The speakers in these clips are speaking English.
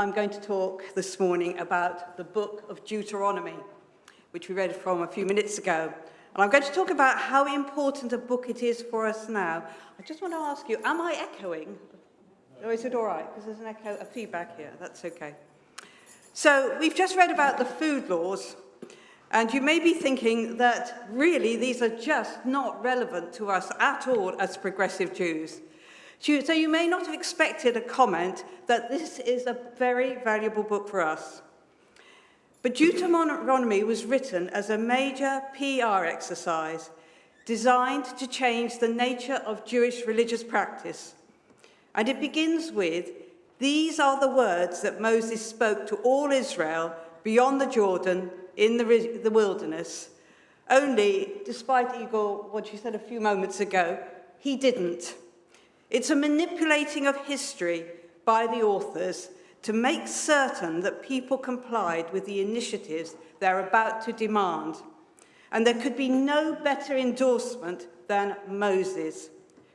I'm going to talk this morning about the book of Deuteronomy, which we read from a few minutes ago. And I'm going to talk about how important a book it is for us now. I just want to ask you, am I echoing? Or is it all right? Because there's an echo, a feedback here. That's okay. So we've just read about the food laws, and you may be thinking that really these are just not relevant to us at all as progressive Jews. So you may not have expected a comment that this is a very valuable book for us. But Deuteronomy was written as a major PR exercise designed to change the nature of Jewish religious practice. And it begins with, "These are the words that Moses spoke to all Israel beyond the Jordan in the wilderness." Only, despite Igor, what you said a few moments ago, he didn't. It's a manipulating of history by the authors to make certain that people complied with the initiatives they're about to demand. And there could be no better endorsement than Moses,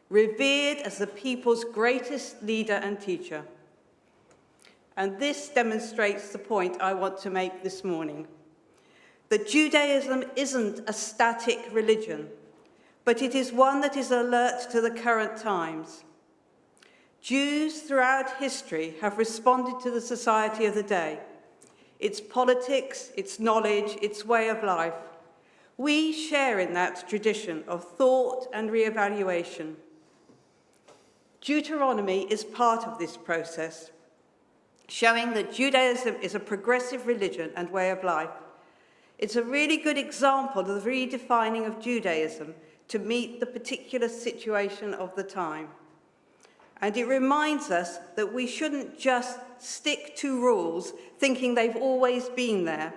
revered as the people's greatest leader and teacher. And this demonstrates the point I want to make this morning, that Judaism isn't a static religion, but it is one that is alert to the current times. Jews throughout history have responded to the society of the day, its politics, its knowledge, its way of life. We share in that tradition of thought and re-evaluation. Deuteronomy is part of this process, showing that Judaism is a progressive religion and way of life. It's a really good example of the redefining of Judaism to meet the particular situation of the time. And it reminds us that we shouldn't just stick to rules thinking they've always been there,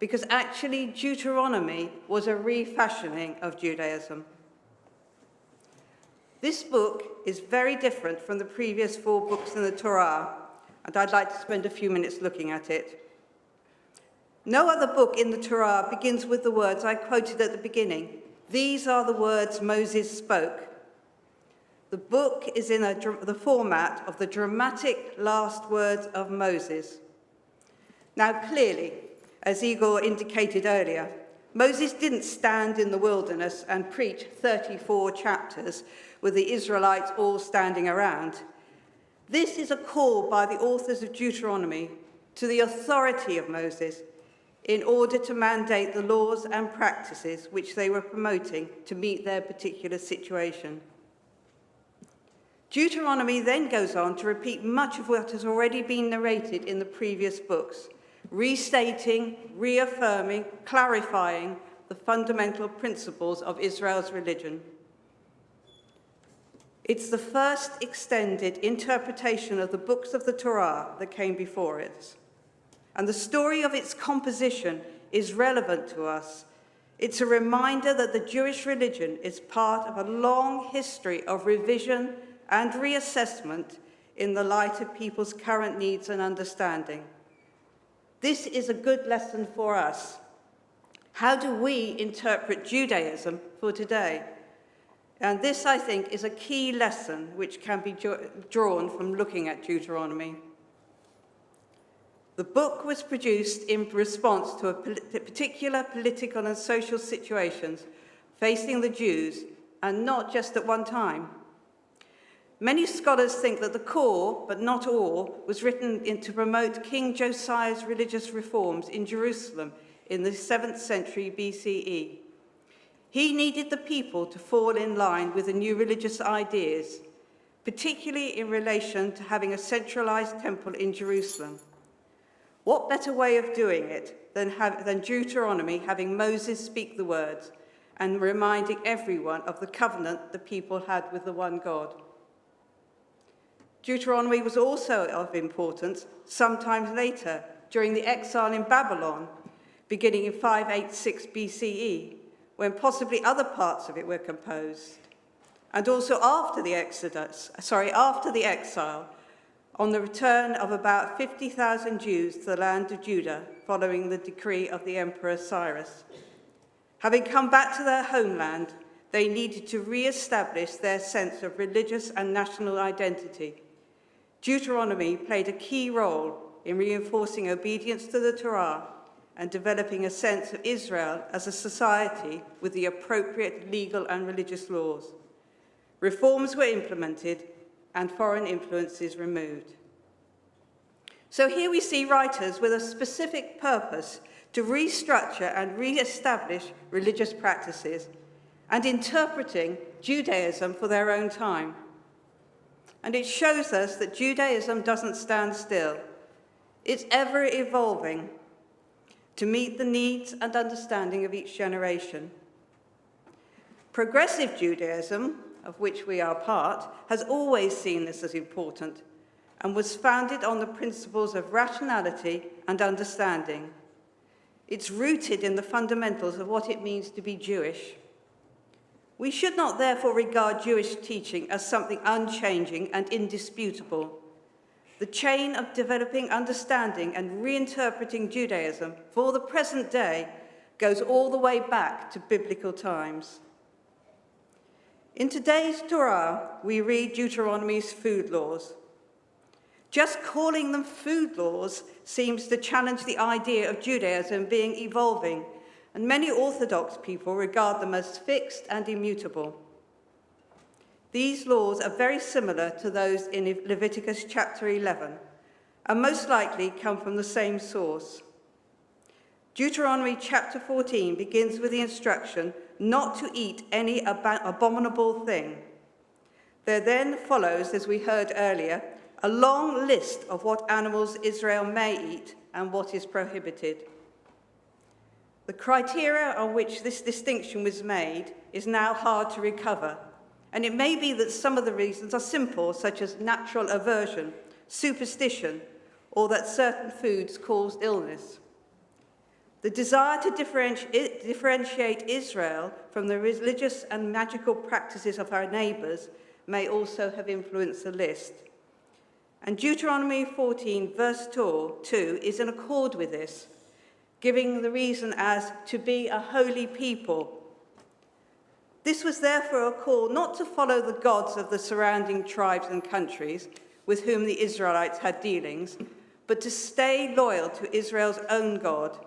because actually Deuteronomy was a refashioning of Judaism. This book is very different from the previous 4 books in the Torah, and I'd like to spend a few minutes looking at it. No other book in the Torah begins with the words I quoted at the beginning. "These are the words Moses spoke." The book is in the format of the dramatic last words of Moses. Now, clearly, as Igor indicated earlier, Moses didn't stand in the wilderness and preach 34 chapters with the Israelites all standing around. This is a call by the authors of Deuteronomy to the authority of Moses in order to mandate the laws and practices which they were promoting to meet their particular situation. Deuteronomy then goes on to repeat much of what has already been narrated in the previous books, restating, reaffirming, clarifying the fundamental principles of Israel's religion. It's the first extended interpretation of the books of the Torah that came before it. And the story of its composition is relevant to us. It's a reminder that the Jewish religion is part of a long history of revision and reassessment in the light of people's current needs and understanding. This is a good lesson for us. How do we interpret Judaism for today? And this, I think, is a key lesson which can be drawn from looking at Deuteronomy. The book was produced in response to particular political and social situations facing the Jews, and not just at one time. Many scholars think that the core, but not all, was written to promote King Josiah's religious reforms in Jerusalem in the 7th century BCE. He needed the people to fall in line with the new religious ideas, particularly in relation to having a centralized temple in Jerusalem. What better way of doing it than Deuteronomy having Moses speak the words and reminding everyone of the covenant the people had with the one God. Deuteronomy was also of importance sometime later during the exile in Babylon, beginning in 586 BCE, when possibly other parts of it were composed, and also after the exile, on the return of about 50,000 Jews to the land of Judah following the decree of the Emperor Cyrus. Having come back to their homeland, they needed to re-establish their sense of religious and national identity. Deuteronomy played a key role in reinforcing obedience to the Torah and developing a sense of Israel as a society with the appropriate legal and religious laws. Reforms were implemented and foreign influences removed. So here we see writers with a specific purpose to restructure and re-establish religious practices and interpreting Judaism for their own time. And it shows us that Judaism doesn't stand still. It's ever evolving to meet the needs and understanding of each generation. Progressive Judaism, of which we are part, has always seen this as important and was founded on the principles of rationality and understanding. It's rooted in the fundamentals of what it means to be Jewish. We should not therefore regard Jewish teaching as something unchanging and indisputable. The chain of developing understanding and reinterpreting Judaism for the present day goes all the way back to biblical times. In today's Torah, we read Deuteronomy's food laws. Just calling them food laws seems to challenge the idea of Judaism being evolving, and many Orthodox people regard them as fixed and immutable. These laws are very similar to those in Leviticus chapter 11, and most likely come from the same source. Deuteronomy chapter 14 begins with the instruction not to eat any abominable thing. There then follows, as we heard earlier, a long list of what animals Israel may eat and what is prohibited. The criteria on which this distinction was made is now hard to recover, and it may be that some of the reasons are simple, such as natural aversion, superstition, or that certain foods caused illness. The desire to differentiate Israel from the religious and magical practices of our neighbours may also have influenced the list. And Deuteronomy 14, verse 2, is in accord with this, giving the reason as to be a holy people. This was therefore a call not to follow the gods of the surrounding tribes and countries with whom the Israelites had dealings, but to stay loyal to Israel's own God.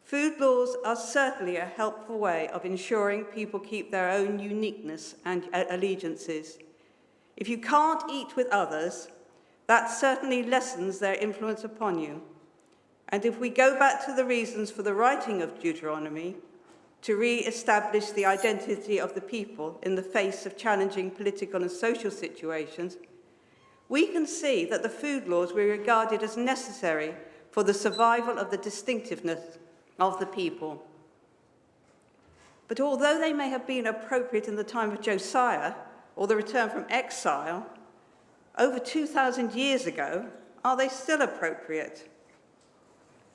Food laws are certainly a helpful way of ensuring people keep their own uniqueness and allegiances. If you can't eat with others, that certainly lessens their influence upon you. And if we go back to the reasons for the writing of Deuteronomy, to re-establish the identity of the people in the face of challenging political and social situations, we can see that the food laws were regarded as necessary for the survival of the distinctiveness of the people. But although they may have been appropriate in the time of Josiah or the return from exile, over 2,000 years ago, are they still appropriate?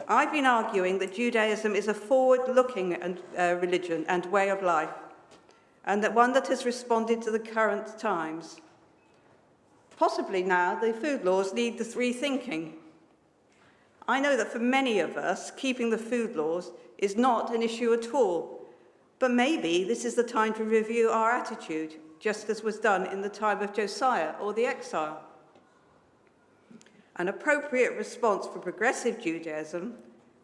I've been arguing that Judaism is a forward-looking religion and way of life, and that one that has responded to the current times. Possibly now the food laws need the rethinking. I know that for many of us, keeping the food laws is not an issue at all, but maybe this is the time to review our attitude, just as was done in the time of Josiah or the exile. An appropriate response for progressive Judaism,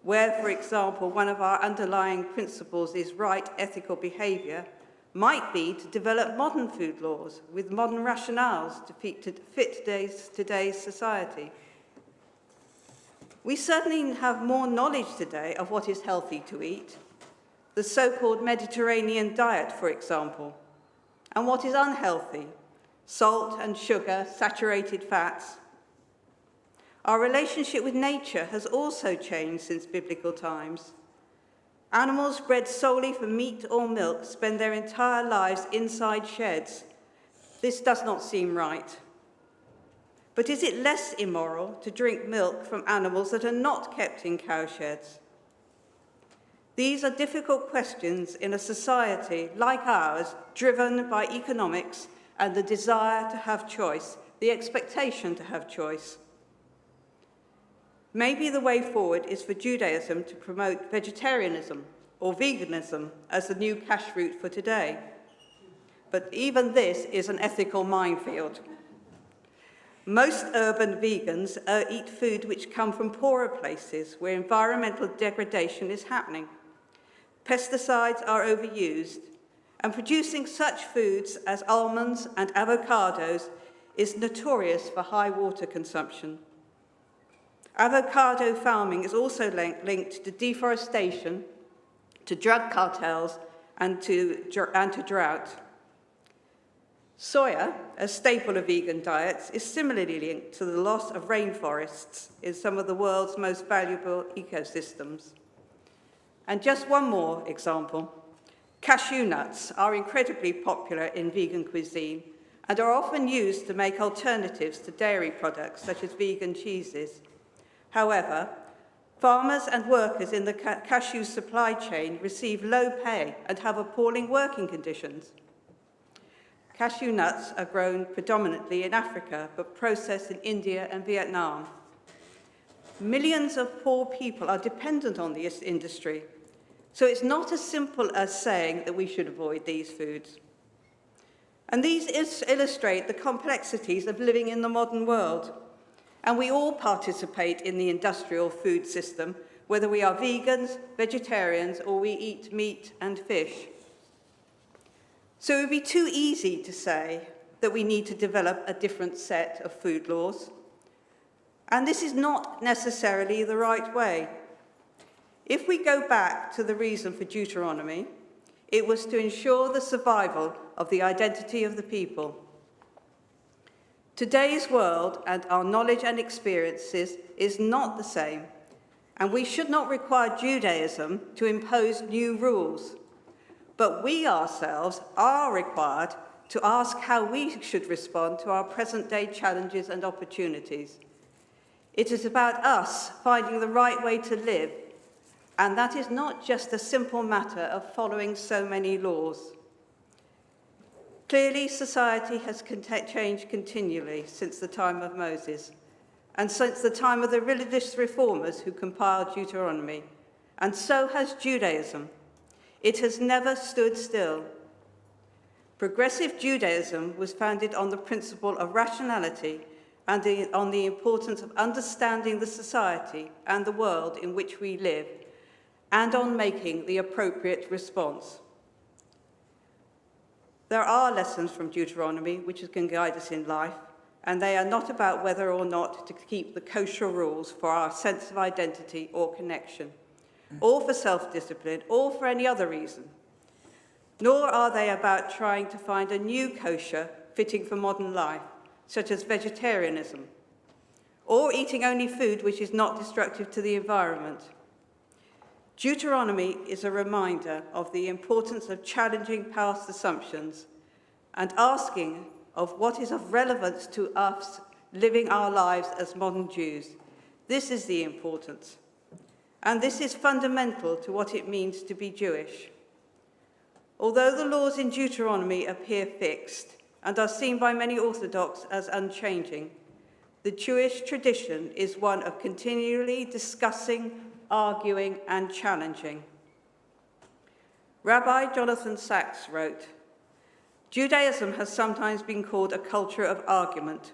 where, for example, one of our underlying principles is right ethical behaviour, might be to develop modern food laws with modern rationales to fit today's society. We certainly have more knowledge today of what is healthy to eat, the so-called Mediterranean diet, for example, and what is unhealthy, salt and sugar, saturated fats. Our relationship with nature has also changed since biblical times. Animals bred solely for meat or milk spend their entire lives inside sheds. This does not seem right. But is it less immoral to drink milk from animals that are not kept in cowsheds? These are difficult questions in a society like ours, driven by economics and the desire to have choice, the expectation to have choice. Maybe the way forward is for Judaism to promote vegetarianism or veganism as the new Kashrut for today. But even this is an ethical minefield. Most urban vegans eat food which come from poorer places where environmental degradation is happening. Pesticides are overused, and producing such foods as almonds and avocados is notorious for high water consumption. Avocado farming is also linked to deforestation, to drug cartels, and to drought. Soya, a staple of vegan diets, is similarly linked to the loss of rainforests in some of the world's most valuable ecosystems. And just one more example. Cashew nuts are incredibly popular in vegan cuisine and are often used to make alternatives to dairy products such as vegan cheeses. However, farmers and workers in the cashew supply chain receive low pay and have appalling working conditions. Cashew nuts are grown predominantly in Africa, but processed in India and Vietnam. Millions of poor people are dependent on this industry, so it's not as simple as saying that we should avoid these foods. And these illustrate the complexities of living in the modern world. And we all participate in the industrial food system, whether we are vegans, vegetarians, or we eat meat and fish. So it would be too easy to say that we need to develop a different set of food laws. And this is not necessarily the right way. If we go back to the reason for Deuteronomy, it was to ensure the survival of the identity of the people. Today's world and our knowledge and experiences is not the same, and we should not require Judaism to impose new rules. But we ourselves are required to ask how we should respond to our present-day challenges and opportunities. It is about us finding the right way to live, and that is not just a simple matter of following so many laws. Clearly, society has changed continually since the time of Moses, and since the time of the religious reformers who compiled Deuteronomy, and so has Judaism. It has never stood still. Progressive Judaism was founded on the principle of rationality and on the importance of understanding the society and the world in which we live, and on making the appropriate response. There are lessons from Deuteronomy which can guide us in life, and they are not about whether or not to keep the kosher rules for our sense of identity or connection, or for self-discipline, or for any other reason. Nor are they about trying to find a new kosher fitting for modern life, such as vegetarianism, or eating only food which is not destructive to the environment. Deuteronomy is a reminder of the importance of challenging past assumptions and asking of what is of relevance to us living our lives as modern Jews. This is the importance. And this is fundamental to what it means to be Jewish. Although the laws in Deuteronomy appear fixed and are seen by many Orthodox as unchanging, the Jewish tradition is one of continually discussing, arguing, and challenging. Rabbi Jonathan Sacks wrote, "Judaism has sometimes been called a culture of argument.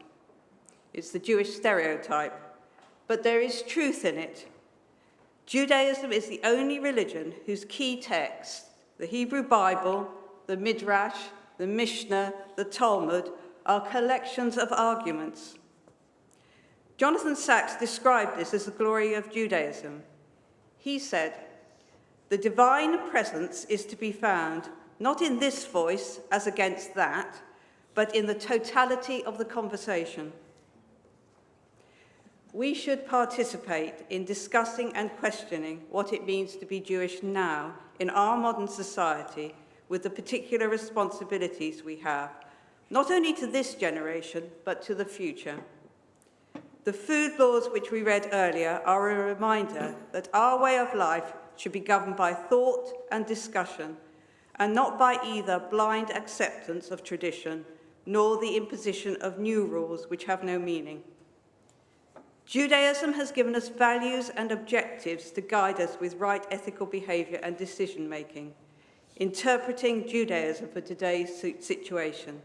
It's the Jewish stereotype, but there is truth in it. Judaism is the only religion whose key texts, the Hebrew Bible, the Midrash, the Mishnah, the Talmud, are collections of arguments." Jonathan Sacks described this as the glory of Judaism. He said, "The divine presence is to be found not in this voice as against that, but in the totality of the conversation." We should participate in discussing and questioning what it means to be Jewish now in our modern society with the particular responsibilities we have, not only to this generation, but to the future. The food laws which we read earlier are a reminder that our way of life should be governed by thought and discussion, and not by either blind acceptance of tradition nor the imposition of new rules which have no meaning. Judaism has given us values and objectives to guide us with right ethical behavior and decision-making, interpreting Judaism for today's situation.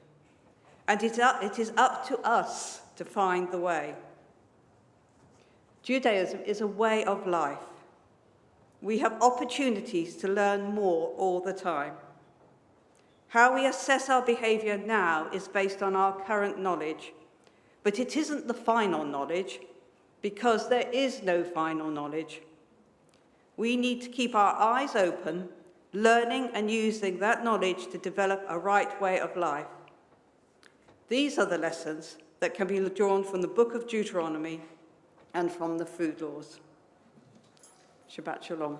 And it is up to us to find the way. Judaism is a way of life. We have opportunities to learn more all the time. How we assess our behaviour now is based on our current knowledge, but it isn't the final knowledge, because there is no final knowledge. We need to keep our eyes open, learning and using that knowledge to develop a right way of life. These are the lessons that can be drawn from the book of Deuteronomy and from the food laws. Shabbat Shalom.